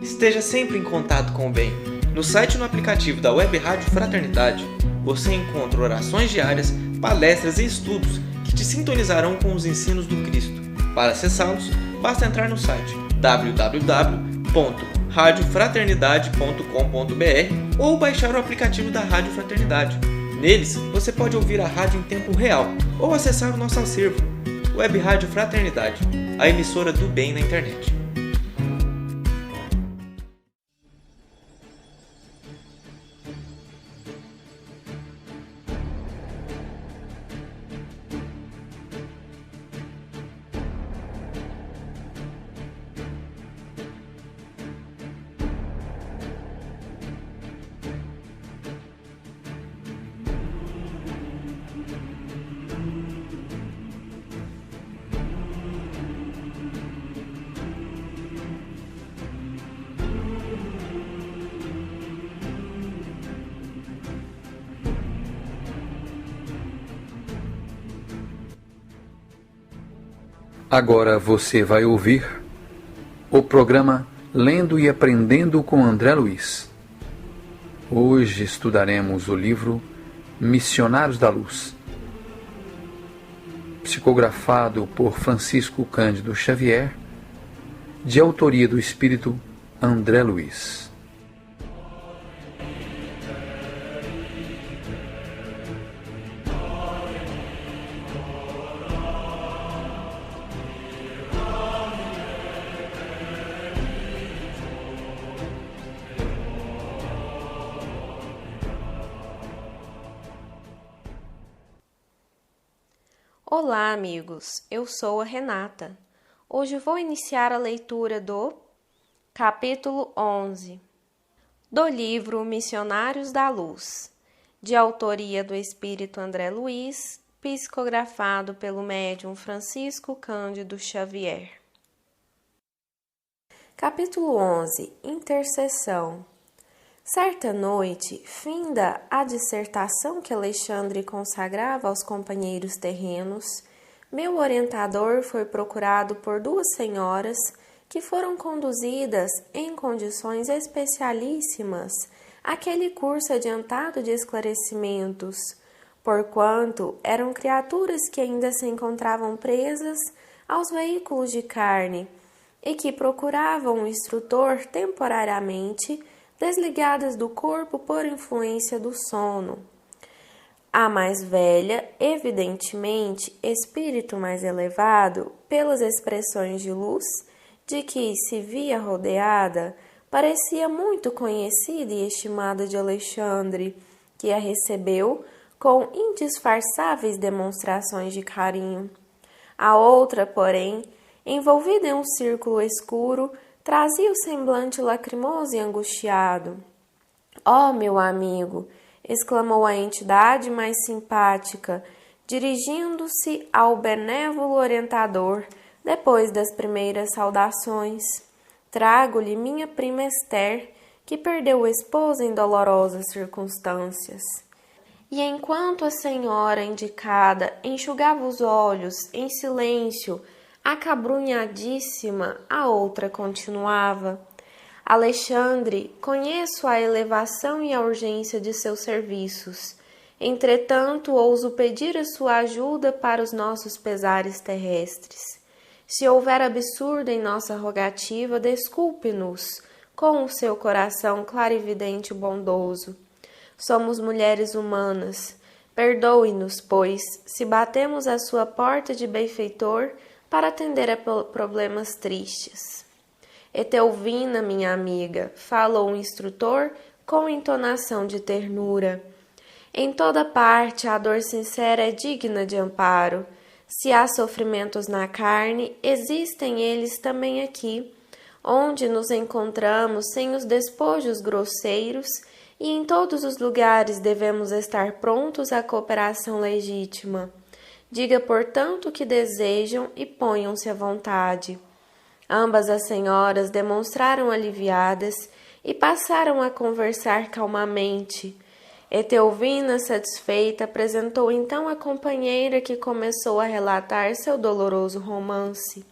Esteja sempre em contato com o bem. No site e no aplicativo da Web Rádio Fraternidade, você encontra orações diárias, palestras e estudos que te sintonizarão com os ensinos do Cristo. Para acessá-los, basta entrar no site www.radiofraternidade.com.br ou baixar o aplicativo da Rádio Fraternidade. Neles, você pode ouvir a rádio em tempo real ou acessar o nosso acervo. Web Rádio Fraternidade, a emissora do bem na internet. Agora você vai ouvir o programa Lendo e Aprendendo com André Luiz. Hoje estudaremos o livro Missionários da Luz, psicografado por Francisco Cândido Xavier, de autoria do espírito André Luiz. Olá, amigos! Eu sou a Renata. Hoje vou iniciar a leitura do capítulo 11 do livro Missionários da Luz, de autoria do espírito André Luiz, psicografado pelo médium Francisco Cândido Xavier. Capítulo 11 – Intercessão. Certa noite, finda a dissertação que Alexandre consagrava aos companheiros terrenos, meu orientador foi procurado por duas senhoras que foram conduzidas em condições especialíssimas àquele curso adiantado de esclarecimentos, porquanto eram criaturas que ainda se encontravam presas aos veículos de carne e que procuravam o instrutor temporariamente desligadas do corpo por influência do sono. A mais velha, evidentemente, espírito mais elevado, pelas expressões de luz de que se via rodeada, parecia muito conhecida e estimada de Alexandre, que a recebeu com indisfarçáveis demonstrações de carinho. A outra, porém, envolvida em um círculo escuro, trazia o semblante lacrimoso e angustiado. « Oh, meu amigo! » exclamou a entidade mais simpática, dirigindo-se ao benévolo orientador, depois das primeiras saudações. « Trago-lhe minha prima Esther, que perdeu o esposo em dolorosas circunstâncias. » E enquanto a senhora indicada enxugava os olhos em silêncio, acabrunhadíssima, a outra continuava: Alexandre, conheço a elevação e a urgência de seus serviços. Entretanto, ouso pedir a sua ajuda para os nossos pesares terrestres. Se houver absurdo em nossa rogativa, desculpe-nos com o seu coração clarividente e bondoso. Somos mulheres humanas. Perdoe-nos, pois, se batemos à sua porta de benfeitor para atender a problemas tristes. Etelvina, minha amiga, falou o instrutor com entonação de ternura. Em toda parte a dor sincera é digna de amparo. Se há sofrimentos na carne, existem eles também aqui, onde nos encontramos sem os despojos grosseiros, e em todos os lugares devemos estar prontos à cooperação legítima. Diga, portanto, o que desejam e ponham-se à vontade. Ambas as senhoras demonstraram aliviadas e passaram a conversar calmamente. Etelvina, satisfeita, apresentou então a companheira, que começou a relatar seu doloroso romance.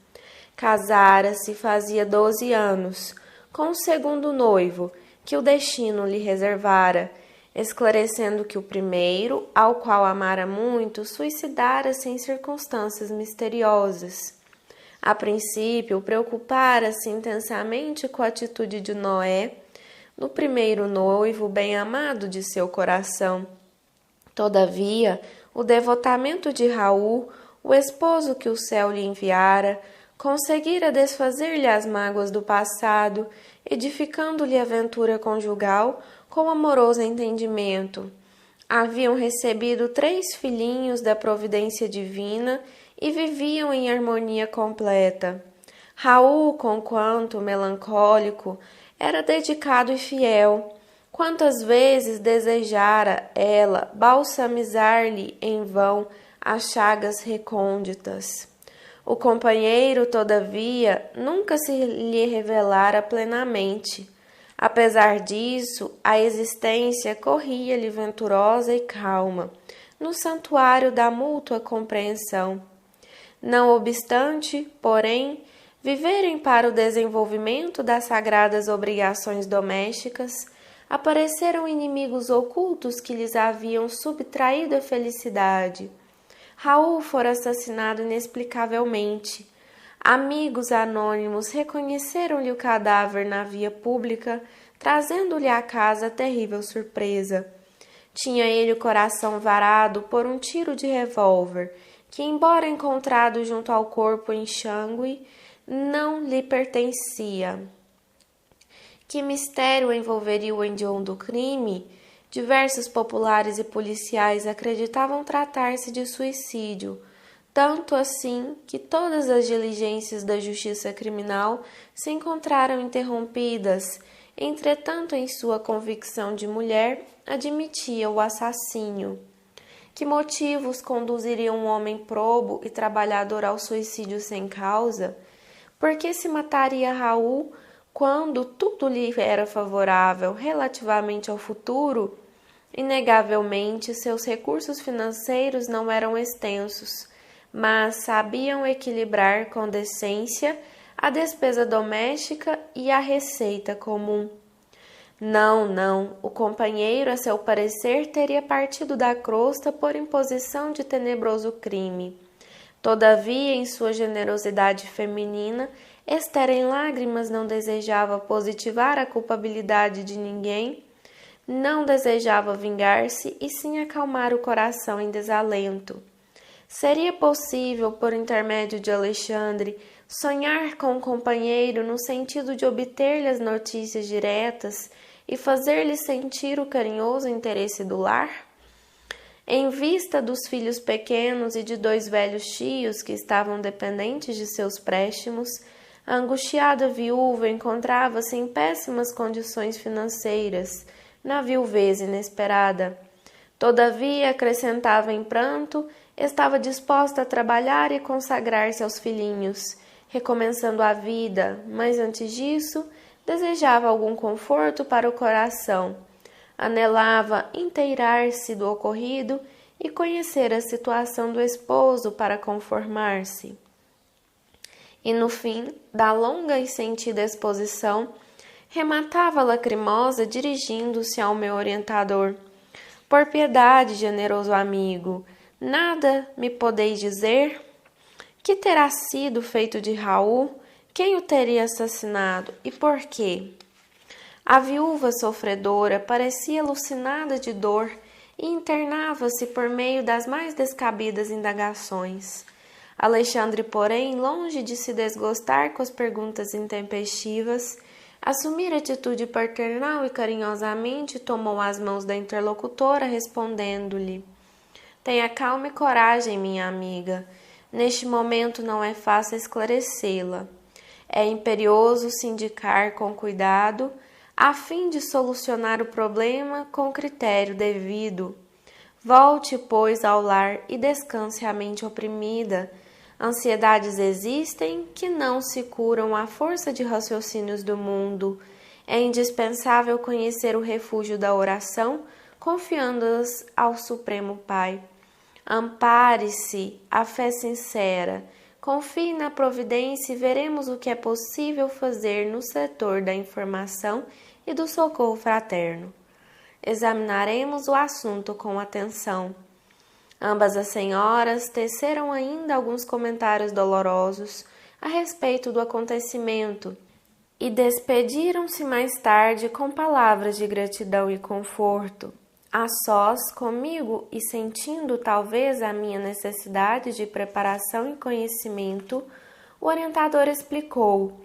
Casara-se fazia 12 anos, com o segundo noivo, que o destino lhe reservara, esclarecendo que o primeiro, ao qual amara muito, suicidara-se em circunstâncias misteriosas. A princípio, preocupara-se intensamente com a atitude de Noé, no primeiro noivo bem-amado de seu coração. Todavia, o devotamento de Raul, o esposo que o céu lhe enviara, conseguira desfazer-lhe as mágoas do passado, edificando-lhe a ventura conjugal com amoroso entendimento. Haviam recebido 3 filhinhos da providência divina e viviam em harmonia completa. Raul, conquanto melancólico, era dedicado e fiel. Quantas vezes desejara ela balsamizar-lhe em vão as chagas recônditas. O companheiro, todavia, nunca se lhe revelara plenamente. Apesar disso, a existência corria-lhe venturosa e calma, no santuário da mútua compreensão. Não obstante, porém, viverem para o desenvolvimento das sagradas obrigações domésticas, apareceram inimigos ocultos que lhes haviam subtraído a felicidade. Raul fora assassinado inexplicavelmente. Amigos anônimos reconheceram-lhe o cadáver na via pública, trazendo-lhe à casa a terrível surpresa. Tinha ele o coração varado por um tiro de revólver, que, embora encontrado junto ao corpo enxangue, não lhe pertencia. Que mistério envolveria o hediondo crime? Diversos populares e policiais acreditavam tratar-se de suicídio, tanto assim que todas as diligências da justiça criminal se encontraram interrompidas. Entretanto, em sua convicção de mulher, admitia o assassínio. Que motivos conduziriam um homem probo e trabalhador ao suicídio sem causa? Por que se mataria Raul quando tudo lhe era favorável relativamente ao futuro? Inegavelmente, seus recursos financeiros não eram extensos, mas sabiam equilibrar com decência a despesa doméstica e a receita comum. Não, o companheiro, a seu parecer, teria partido da crosta por imposição de tenebroso crime. Todavia, em sua generosidade feminina, Esther em lágrimas não desejava positivar a culpabilidade de ninguém, não desejava vingar-se e sim acalmar o coração em desalento. Seria possível, por intermédio de Alexandre, sonhar com um companheiro no sentido de obter-lhe as notícias diretas e fazer-lhe sentir o carinhoso interesse do lar? Em vista dos filhos pequenos e de 2 velhos tios que estavam dependentes de seus préstimos, a angustiada viúva encontrava-se em péssimas condições financeiras, na viuvez inesperada. Todavia, acrescentava em pranto, estava disposta a trabalhar e consagrar-se aos filhinhos, recomeçando a vida, mas antes disso, desejava algum conforto para o coração. Anelava inteirar-se do ocorrido e conhecer a situação do esposo para conformar-se. E no fim da longa e sentida exposição, rematava lacrimosa dirigindo-se ao meu orientador. Por piedade, generoso amigo, nada me podeis dizer? Que terá sido feito de Raul? Quem o teria assassinado e por quê? A viúva sofredora parecia alucinada de dor e internava-se por meio das mais descabidas indagações. Alexandre, porém, longe de se desgostar com as perguntas intempestivas, assumira atitude paternal e carinhosamente tomou as mãos da interlocutora, respondendo-lhe: Tenha calma e coragem, minha amiga. Neste momento não é fácil esclarecê-la. É imperioso se indicar com cuidado, a fim de solucionar o problema com critério devido. Volte, pois, ao lar e descanse a mente oprimida. Ansiedades existem que não se curam à força de raciocínios do mundo. É indispensável conhecer o refúgio da oração, confiando-as ao Supremo Pai. Ampare-se a fé sincera, Confie na providência e veremos o que é possível fazer no setor da informação e do socorro fraterno. Examinaremos o assunto com atenção. Ambas as senhoras teceram ainda alguns comentários dolorosos a respeito do acontecimento e despediram-se mais tarde com palavras de gratidão e conforto. A sós comigo e sentindo talvez a minha necessidade de preparação e conhecimento, o orientador explicou: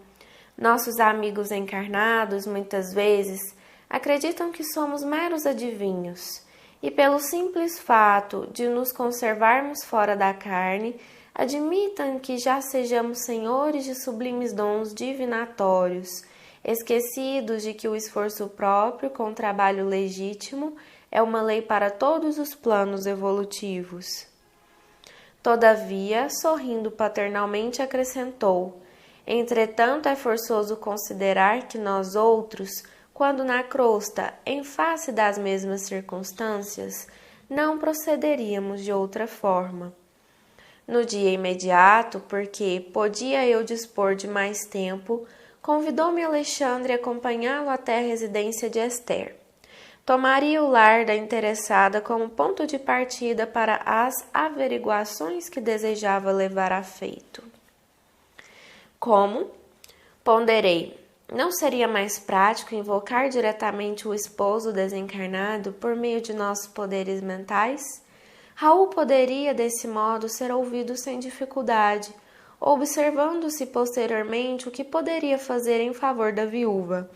nossos amigos encarnados muitas vezes acreditam que somos meros adivinhos, e pelo simples fato de nos conservarmos fora da carne, admitam que já sejamos senhores de sublimes dons divinatórios, esquecidos de que o esforço próprio com trabalho legítimo é uma lei para todos os planos evolutivos. Todavia, sorrindo paternalmente, acrescentou: entretanto, é forçoso considerar que nós outros, quando na crosta, em face das mesmas circunstâncias, não procederíamos de outra forma. No dia imediato, porque podia eu dispor de mais tempo, convidou-me Alexandre a acompanhá-lo até a residência de Esther. Tomaria o lar da interessada como ponto de partida para as averiguações que desejava levar a feito. Como? Ponderei. Não seria mais prático invocar diretamente o esposo desencarnado por meio de nossos poderes mentais? Raul poderia, desse modo, ser ouvido sem dificuldade, observando-se posteriormente o que poderia fazer em favor da viúva.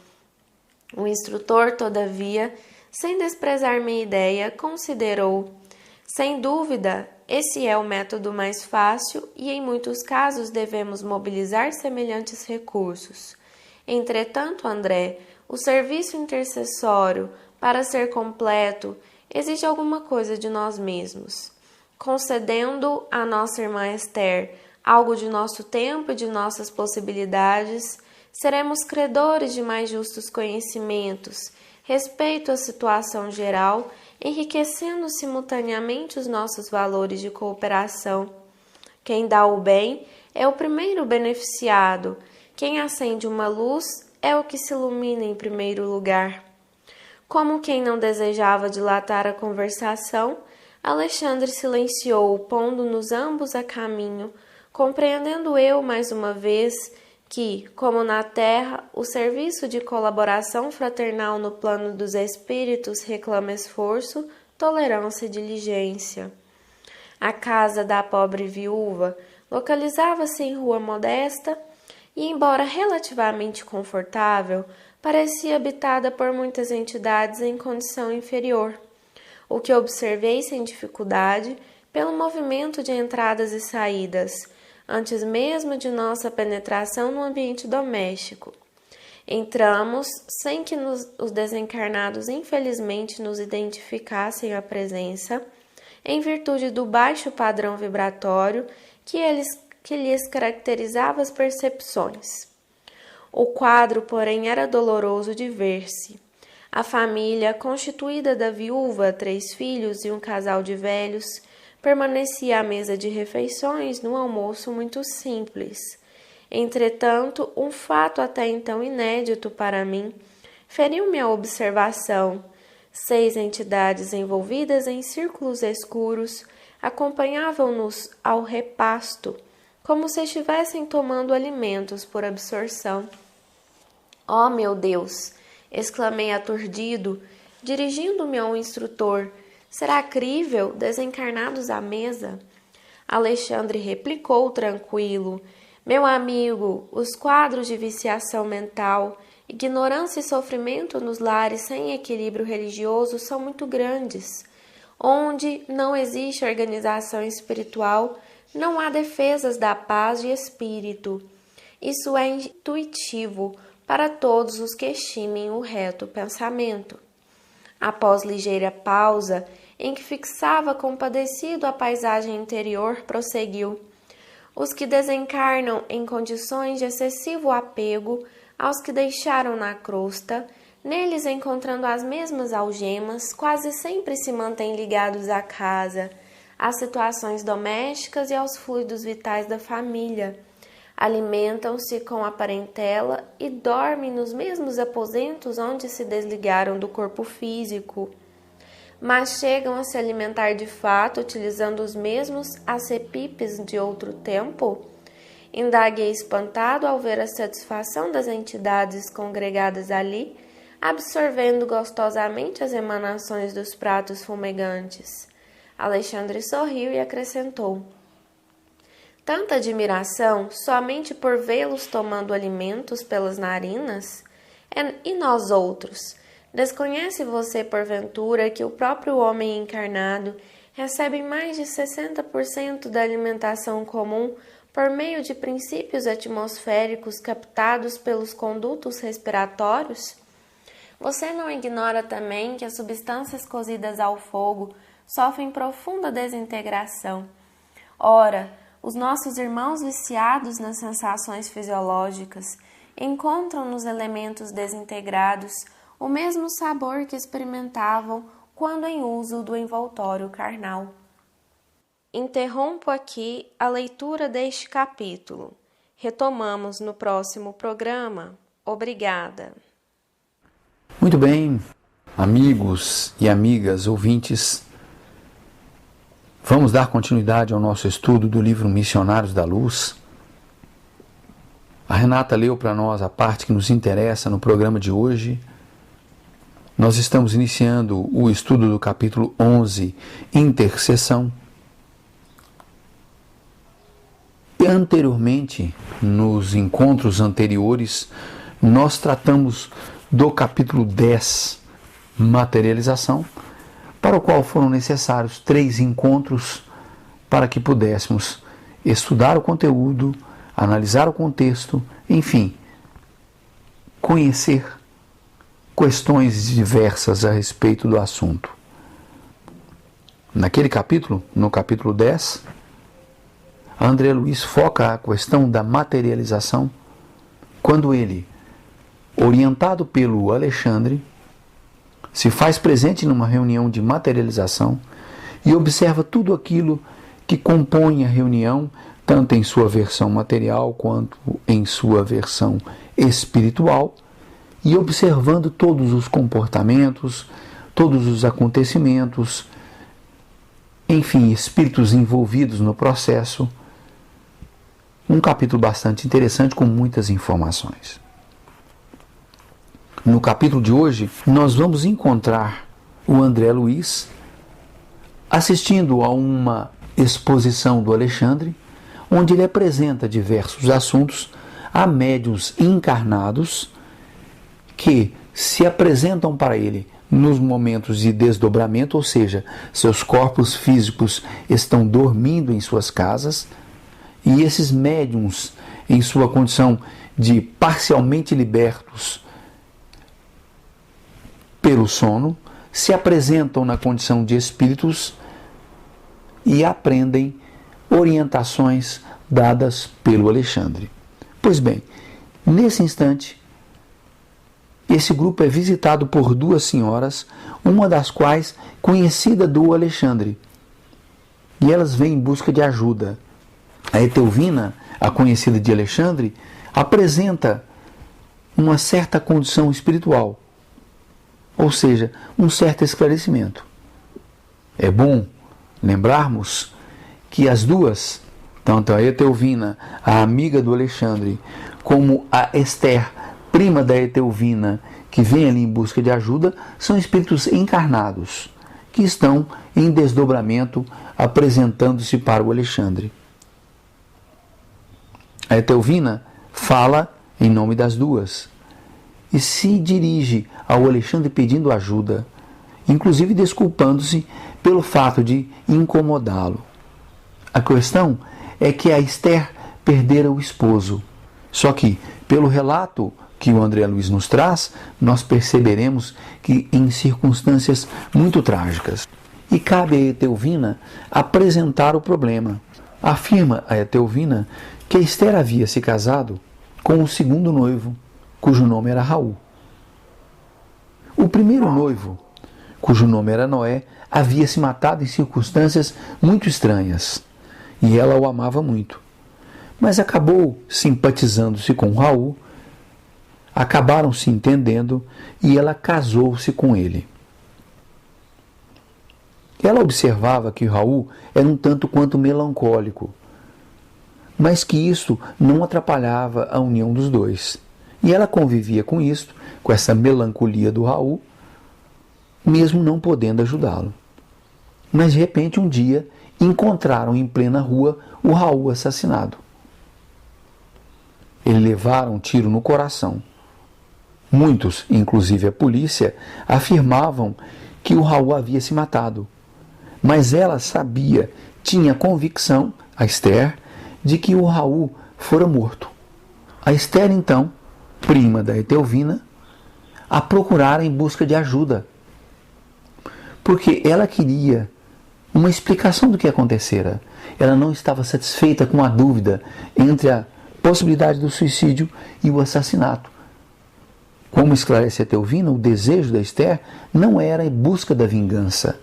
O instrutor, todavia, sem desprezar minha ideia, considerou: sem dúvida, esse é o método mais fácil e em muitos casos devemos mobilizar semelhantes recursos. Entretanto, André, o serviço intercessório, para ser completo, exige alguma coisa de nós mesmos. Concedendo à nossa irmã Esther algo de nosso tempo e de nossas possibilidades, seremos credores de mais justos conhecimentos, respeito à situação geral, enriquecendo simultaneamente os nossos valores de cooperação. Quem dá o bem é o primeiro beneficiado, quem acende uma luz é o que se ilumina em primeiro lugar. Como quem não desejava dilatar a conversação, Alexandre silenciou, pondo-nos ambos a caminho, compreendendo eu mais uma vez que, como na terra, o serviço de colaboração fraternal no plano dos espíritos reclama esforço, tolerância e diligência. A casa da pobre viúva localizava-se em rua modesta e, embora relativamente confortável, parecia habitada por muitas entidades em condição inferior, o que observei sem dificuldade pelo movimento de entradas e saídas, antes mesmo de nossa penetração no ambiente doméstico. Entramos sem que os desencarnados infelizmente nos identificassem a presença, em virtude do baixo padrão vibratório que lhes caracterizava as percepções. O quadro, porém, era doloroso de ver-se. A família, constituída da viúva, 3 filhos e um casal de velhos, permanecia à mesa de refeições num almoço muito simples. Entretanto, um fato até então inédito para mim feriu-me a observação. 6 entidades envolvidas em círculos escuros acompanhavam-nos ao repasto, como se estivessem tomando alimentos por absorção. Oh, meu Deus! Exclamei aturdido, dirigindo-me ao instrutor. Será crível desencarnados à mesa? Alexandre replicou tranquilo: meu amigo, os quadros de viciação mental, ignorância e sofrimento nos lares sem equilíbrio religioso são muito grandes. Onde não existe organização espiritual, não há defesas da paz de espírito. Isso é intuitivo para todos os que estimem o reto pensamento. Após ligeira pausa, em que fixava compadecido a paisagem interior, prosseguiu: os que desencarnam em condições de excessivo apego aos que deixaram na crosta, neles encontrando as mesmas algemas, quase sempre se mantêm ligados à casa, às situações domésticas e aos fluidos vitais da família. Alimentam-se com a parentela e dormem nos mesmos aposentos onde se desligaram do corpo físico, mas chegam a se alimentar de fato utilizando os mesmos acepipes de outro tempo? Indaguei espantado ao ver a satisfação das entidades congregadas ali, absorvendo gostosamente as emanações dos pratos fumegantes. Alexandre sorriu e acrescentou: tanta admiração somente por vê-los tomando alimentos pelas narinas? E nós outros? Desconhece você, porventura, que o próprio homem encarnado recebe mais de 60% da alimentação comum por meio de princípios atmosféricos captados pelos condutos respiratórios? Você não ignora também que as substâncias cozidas ao fogo sofrem profunda desintegração. Ora, os nossos irmãos viciados nas sensações fisiológicas encontram nos elementos desintegrados o mesmo sabor que experimentavam quando em uso do envoltório carnal. Interrompo aqui a leitura deste capítulo. Retomamos no próximo programa. Obrigada. Muito bem, amigos e amigas ouvintes, vamos dar continuidade ao nosso estudo do livro Missionários da Luz. A Renata leu para nós a parte que nos interessa no programa de hoje. Nós estamos iniciando o estudo do capítulo 11, Intercessão. E anteriormente, nos encontros anteriores, nós tratamos do capítulo 10, Materialização, para o qual foram necessários 3 encontros para que pudéssemos estudar o conteúdo, analisar o contexto, enfim, conhecer questões diversas a respeito do assunto. Naquele capítulo, no capítulo 10, André Luiz foca a questão da materialização quando ele, orientado pelo Alexandre, se faz presente numa reunião de materialização e observa tudo aquilo que compõe a reunião, tanto em sua versão material quanto em sua versão espiritual, e observando todos os comportamentos, todos os acontecimentos, enfim, espíritos envolvidos no processo. Um capítulo bastante interessante com muitas informações. No capítulo de hoje, nós vamos encontrar o André Luiz assistindo a uma exposição do Alexandre, onde ele apresenta diversos assuntos a médiuns encarnados que se apresentam para ele nos momentos de desdobramento, ou seja, seus corpos físicos estão dormindo em suas casas, e esses médiuns, em sua condição de parcialmente libertos pelo sono, se apresentam na condição de espíritos e aprendem orientações dadas pelo Alexandre. Pois bem, nesse instante, esse grupo é visitado por 2 senhoras, uma das quais conhecida do Alexandre, e elas vêm em busca de ajuda. A Etelvina, a conhecida de Alexandre, apresenta uma certa condição espiritual, ou seja, um certo esclarecimento. É bom lembrarmos que as duas, tanto a Etelvina, a amiga do Alexandre, como a Esther, prima da Etelvina, que vem ali em busca de ajuda, são espíritos encarnados, que estão em desdobramento, apresentando-se para o Alexandre. A Etelvina fala em nome das duas e se dirige ao Alexandre pedindo ajuda, inclusive desculpando-se pelo fato de incomodá-lo. A questão é que a Esther perdera o esposo, só que, pelo relato que o André Luiz nos traz, nós perceberemos que em circunstâncias muito trágicas. E cabe a Etelvina apresentar o problema. Afirma a Etelvina que Esther havia se casado com o segundo noivo, cujo nome era Raul. O primeiro noivo, cujo nome era Noé, havia se matado em circunstâncias muito estranhas. E ela o amava muito. Mas acabou simpatizando-se com Raul, acabaram se entendendo e ela casou-se com ele. Ela observava que Raul era um tanto quanto melancólico, mas que isso não atrapalhava a união dos dois. E ela convivia com isso, com essa melancolia do Raul, mesmo não podendo ajudá-lo. Mas de repente um dia encontraram em plena rua o Raul assassinado. Eles levaram um tiro no coração. Muitos, inclusive a polícia, afirmavam que o Raul havia se matado. Mas ela sabia, tinha convicção, a Esther, de que o Raul fora morto. A Esther, então, prima da Etelvina, a procurara em busca de ajuda. Porque ela queria uma explicação do que acontecera. Ela não estava satisfeita com a dúvida entre a possibilidade do suicídio e o assassinato. Como esclarece Etelvina, o desejo da Esther não era em busca da vingança,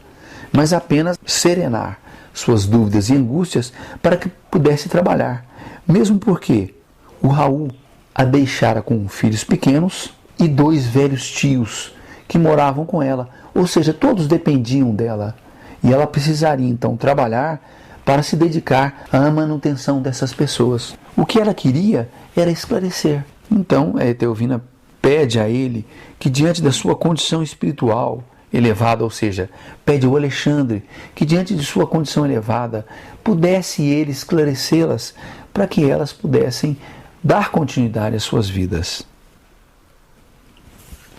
mas apenas serenar suas dúvidas e angústias para que pudesse trabalhar, mesmo porque o Raul a deixara com filhos pequenos e 2 velhos tios que moravam com ela, ou seja, todos dependiam dela, e ela precisaria então trabalhar para se dedicar à manutenção dessas pessoas. O que ela queria era esclarecer. Então, a Etelvina pede a ele que, diante da sua condição espiritual elevada, ou seja, pede ao Alexandre que, diante de sua condição elevada, pudesse ele esclarecê-las para que elas pudessem dar continuidade às suas vidas.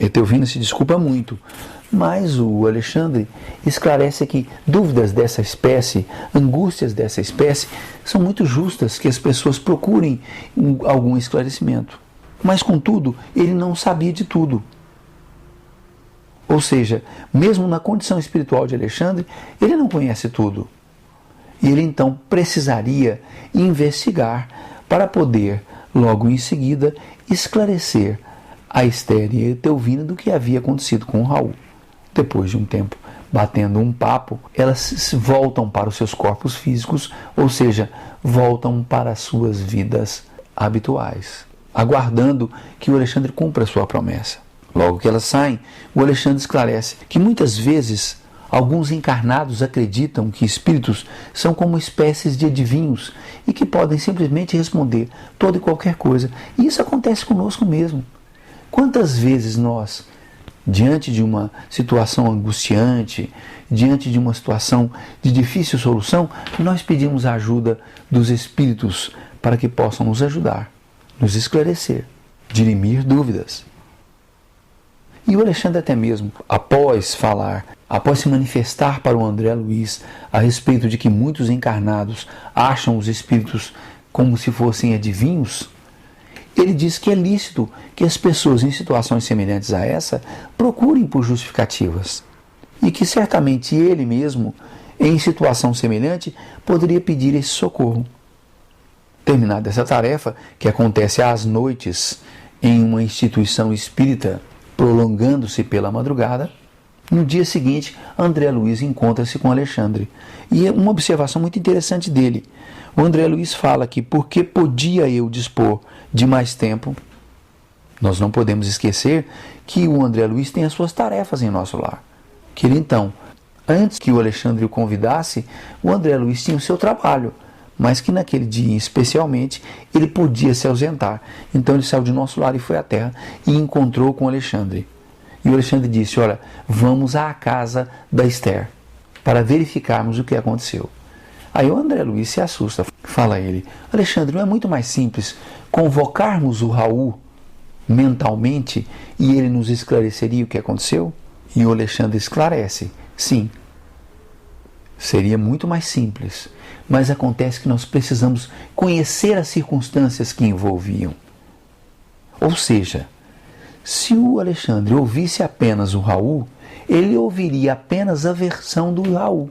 Etelvina se desculpa muito, mas o Alexandre esclarece que dúvidas dessa espécie, angústias dessa espécie, são muito justas, que as pessoas procurem algum esclarecimento. Mas, contudo, ele não sabia de tudo. Ou seja, mesmo na condição espiritual de Alexandre, ele não conhece tudo. E ele então precisaria investigar para poder, logo em seguida, esclarecer a Esther e a Etelvina do que havia acontecido com o Raul. Depois de um tempo batendo um papo, elas voltam para os seus corpos físicos, ou seja, voltam para as suas vidas habituais, aguardando que o Alexandre cumpra a sua promessa. Logo que elas saem, o Alexandre esclarece que muitas vezes alguns encarnados acreditam que espíritos são como espécies de adivinhos e que podem simplesmente responder toda e qualquer coisa. E isso acontece conosco mesmo. Quantas vezes nós, diante de uma situação angustiante, diante de uma situação de difícil solução, nós pedimos a ajuda dos espíritos para que possam nos ajudar, nos esclarecer, dirimir dúvidas. E o Alexandre até mesmo, após se manifestar para o André Luiz a respeito de que muitos encarnados acham os espíritos como se fossem adivinhos, ele diz que é lícito que as pessoas em situações semelhantes a essa procurem por justificativas. E que certamente ele mesmo, em situação semelhante, poderia pedir esse socorro. Terminada essa tarefa, que acontece às noites em uma instituição espírita, prolongando-se pela madrugada, no dia seguinte, André Luiz encontra-se com Alexandre. E é uma observação muito interessante dele. O André Luiz fala que porque podia eu dispor de mais tempo, nós não podemos esquecer que o André Luiz tem as suas tarefas em nosso lar. Que ele então, antes que o Alexandre o convidasse, o André Luiz tinha o seu trabalho, mas que naquele dia especialmente ele podia se ausentar. Então ele saiu de nosso lar e foi à terra e encontrou com o Alexandre. E o Alexandre disse: olha, vamos à casa da Esther para verificarmos o que aconteceu. Aí o André Luiz se assusta, fala a ele: Alexandre, não é muito mais simples convocarmos o Raul mentalmente e ele nos esclareceria o que aconteceu? E o Alexandre esclarece: sim, seria muito mais simples, mas acontece que nós precisamos conhecer as circunstâncias que envolviam. Ou seja, se o Alexandre ouvisse apenas o Raul, ele ouviria apenas a versão do Raul,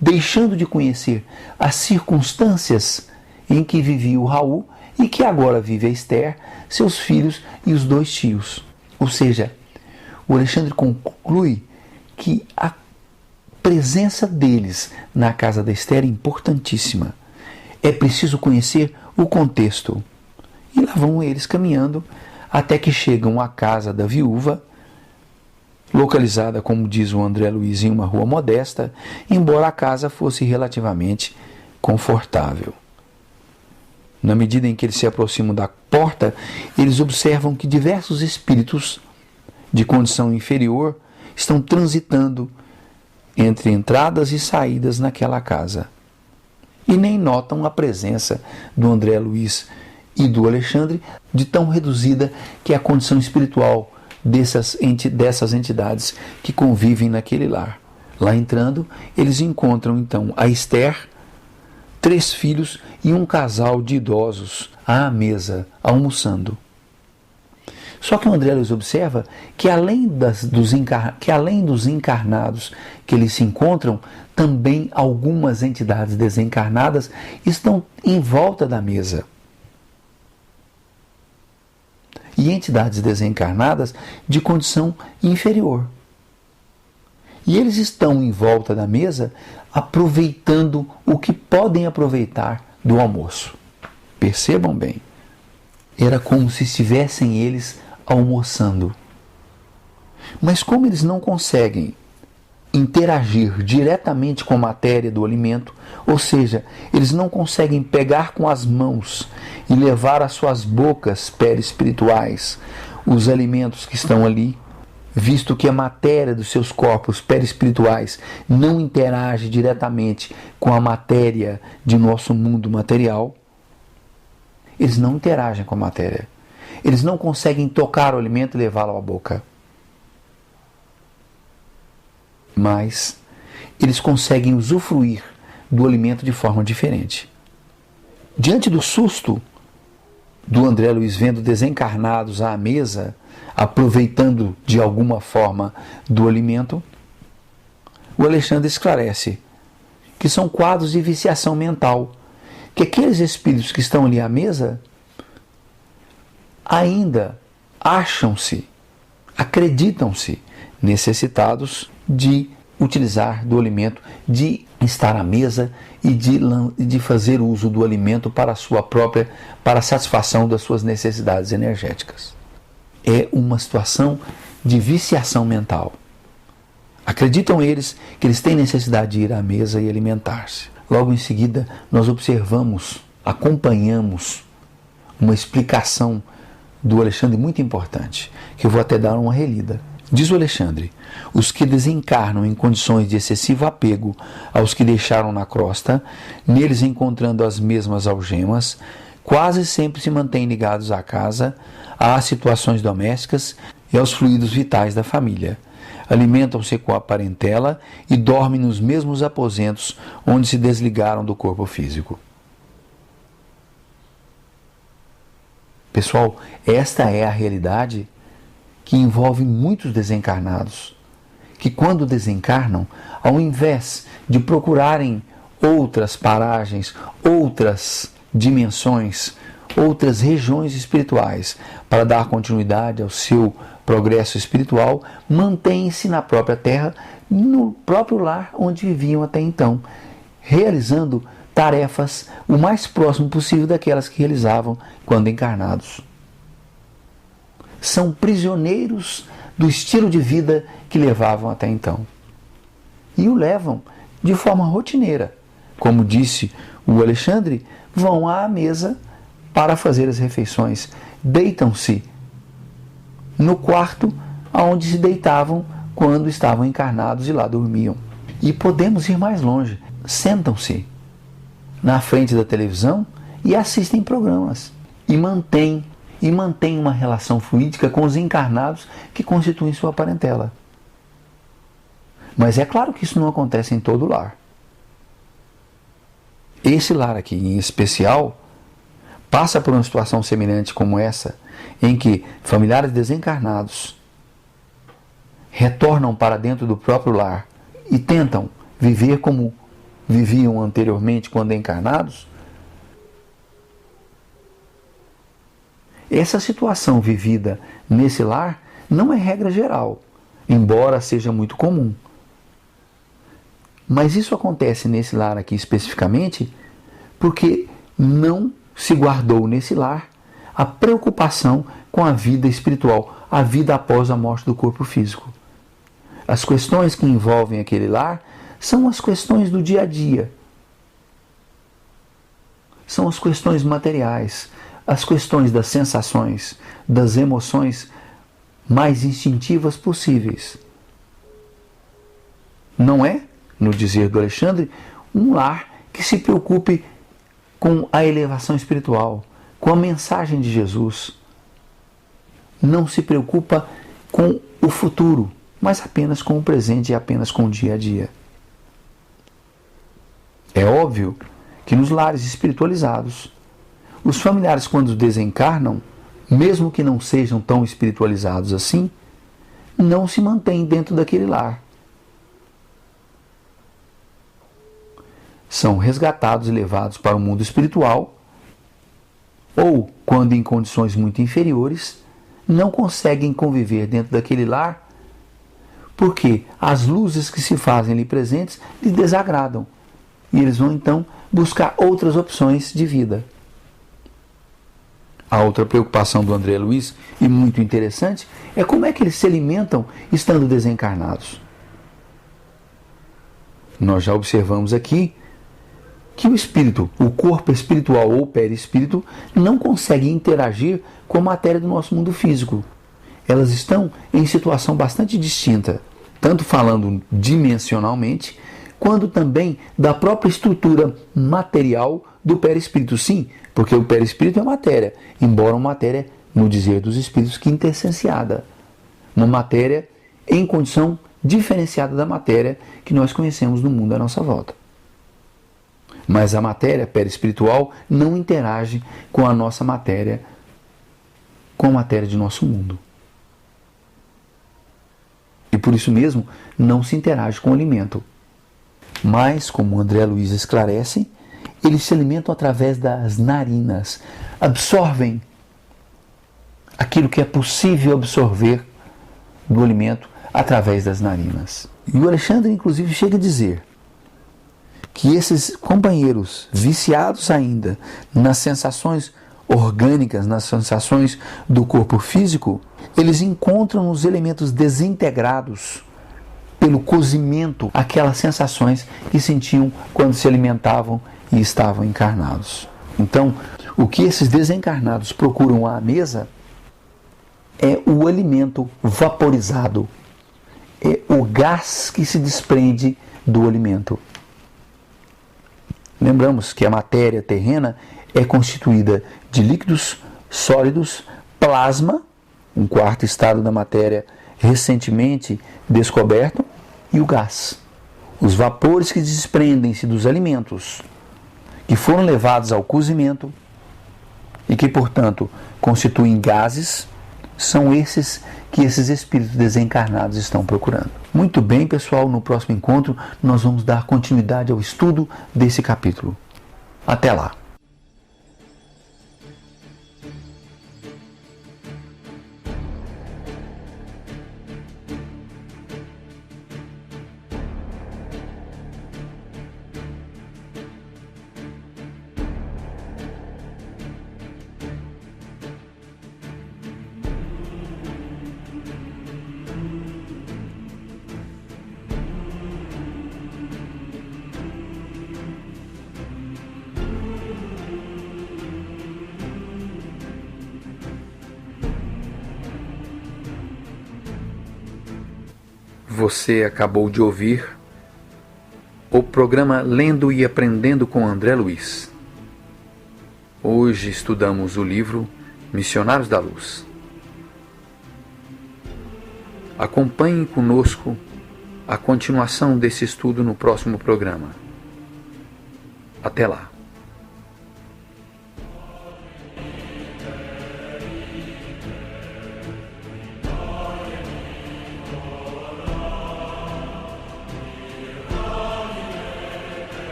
deixando de conhecer as circunstâncias em que vivia o Raul e que agora vive a Esther, seus filhos e os 2 tios. Ou seja, o Alexandre conclui que a presença deles na casa da Esther é importantíssima. É preciso conhecer o contexto. E lá vão eles caminhando até que chegam à casa da viúva, localizada, como diz o André Luiz, em uma rua modesta, embora a casa fosse relativamente confortável. Na medida em que eles se aproximam da porta, eles observam que diversos espíritos de condição inferior estão transitando entre entradas e saídas naquela casa. E nem notam a presença do André Luiz e do Alexandre, de tão reduzida que é a condição espiritual dessas entidades que convivem naquele lar. Lá entrando, eles encontram então a Esther, 3 filhos e um casal de idosos à mesa, almoçando. Só que o André Luiz observa que além dos encarnados que eles se encontram, também algumas entidades desencarnadas estão em volta da mesa. E entidades desencarnadas de condição inferior. E eles estão em volta da mesa aproveitando o que podem aproveitar do almoço. Percebam bem, era como se estivessem eles almoçando. Mas como eles não conseguem interagir diretamente com a matéria do alimento, ou seja, eles não conseguem pegar com as mãos e levar às suas bocas perispirituais os alimentos que estão ali, visto que a matéria dos seus corpos perispirituais não interage diretamente com a matéria de nosso mundo material, eles não interagem com a matéria. Eles não conseguem tocar o alimento e levá-lo à boca. Mas eles conseguem usufruir do alimento de forma diferente. Diante do susto do André Luiz vendo desencarnados à mesa, aproveitando de alguma forma do alimento, o Alexandre esclarece que são quadros de viciação mental, que aqueles espíritos que estão ali à mesa ainda acreditam-se necessitados de utilizar do alimento, de estar à mesa e de fazer uso do alimento para a satisfação das suas necessidades energéticas. É uma situação de viciação mental. Acreditam eles que eles têm necessidade de ir à mesa e alimentar-se. Logo em seguida, nós acompanhamos uma explicação do Alexandre muito importante, que eu vou até dar uma relida. Diz o Alexandre: os que desencarnam em condições de excessivo apego aos que deixaram na crosta, neles encontrando as mesmas algemas, quase sempre se mantêm ligados à casa, às situações domésticas e aos fluidos vitais da família. Alimentam-se com a parentela e dormem nos mesmos aposentos onde se desligaram do corpo físico. Pessoal, esta é a realidade que envolve muitos desencarnados, que quando desencarnam, ao invés de procurarem outras paragens, outras dimensões, outras regiões espirituais para dar continuidade ao seu progresso espiritual, mantêm-se na própria terra, no próprio lar onde viviam até então, realizando tarefas o mais próximo possível daquelas que realizavam quando encarnados. São prisioneiros do estilo de vida que levavam até então. E o levam de forma rotineira. Como disse o Alexandre, vão à mesa para fazer as refeições. Deitam-se no quarto onde se deitavam quando estavam encarnados e lá dormiam. E podemos ir mais longe. Sentam-se na frente da televisão e assistem programas. E mantêm uma relação fluídica com os encarnados que constituem sua parentela. Mas é claro que isso não acontece em todo lar. Esse lar aqui, em especial, passa por uma situação semelhante como essa, em que familiares desencarnados retornam para dentro do próprio lar e tentam viver como viviam anteriormente quando encarnados. Essa situação vivida nesse lar não é regra geral, embora seja muito comum. Mas isso acontece nesse lar aqui especificamente porque não se guardou nesse lar a preocupação com a vida espiritual, a vida após a morte do corpo físico. As questões que envolvem aquele lar são as questões do dia a dia. São as questões materiais, as questões das sensações, das emoções mais instintivas possíveis. Não é, no dizer do Alexandre, um lar que se preocupe com a elevação espiritual, com a mensagem de Jesus. Não se preocupa com o futuro, mas apenas com o presente e apenas com o dia a dia. É óbvio que nos lares espiritualizados, os familiares, quando desencarnam, mesmo que não sejam tão espiritualizados assim, não se mantêm dentro daquele lar. São resgatados e levados para o mundo espiritual, ou, quando em condições muito inferiores, não conseguem conviver dentro daquele lar, porque as luzes que se fazem ali presentes lhes desagradam. E eles vão então buscar outras opções de vida. A outra preocupação do André Luiz, e muito interessante, é como é que eles se alimentam estando desencarnados. Nós já observamos aqui que o espírito, o corpo espiritual ou perispírito, não consegue interagir com a matéria do nosso mundo físico. Elas estão em situação bastante distinta, tanto falando dimensionalmente, quanto também da própria estrutura material do perispírito. Sim, porque o perispírito é matéria, embora uma matéria, no dizer dos espíritos, quintessenciada. Uma matéria em condição diferenciada da matéria que nós conhecemos no mundo à nossa volta. Mas a matéria perispiritual não interage com a nossa matéria, com a matéria de nosso mundo. E por isso mesmo não se interage com o alimento. Mas, como o André Luiz esclarece, eles se alimentam através das narinas, absorvem aquilo que é possível absorver do alimento através das narinas. E o Alexandre, inclusive, chega a dizer que esses companheiros viciados ainda nas sensações orgânicas, nas sensações do corpo físico, eles encontram os elementos desintegrados pelo cozimento, aquelas sensações que sentiam quando se alimentavam e estavam encarnados. Então, o que esses desencarnados procuram à mesa é o alimento vaporizado, é o gás que se desprende do alimento. Lembramos que a matéria terrena é constituída de líquidos sólidos, plasma, um quarto estado da matéria recentemente descoberto, e o gás. Os vapores que desprendem-se dos alimentos, que foram levados ao cozimento e que, portanto, constituem gases, são esses que esses espíritos desencarnados estão procurando. Muito bem, pessoal, no próximo encontro nós vamos dar continuidade ao estudo desse capítulo. Até lá! Você acabou de ouvir o programa Lendo e Aprendendo com André Luiz. Hoje estudamos o livro Missionários da Luz. Acompanhe conosco a continuação desse estudo no próximo programa. Até lá!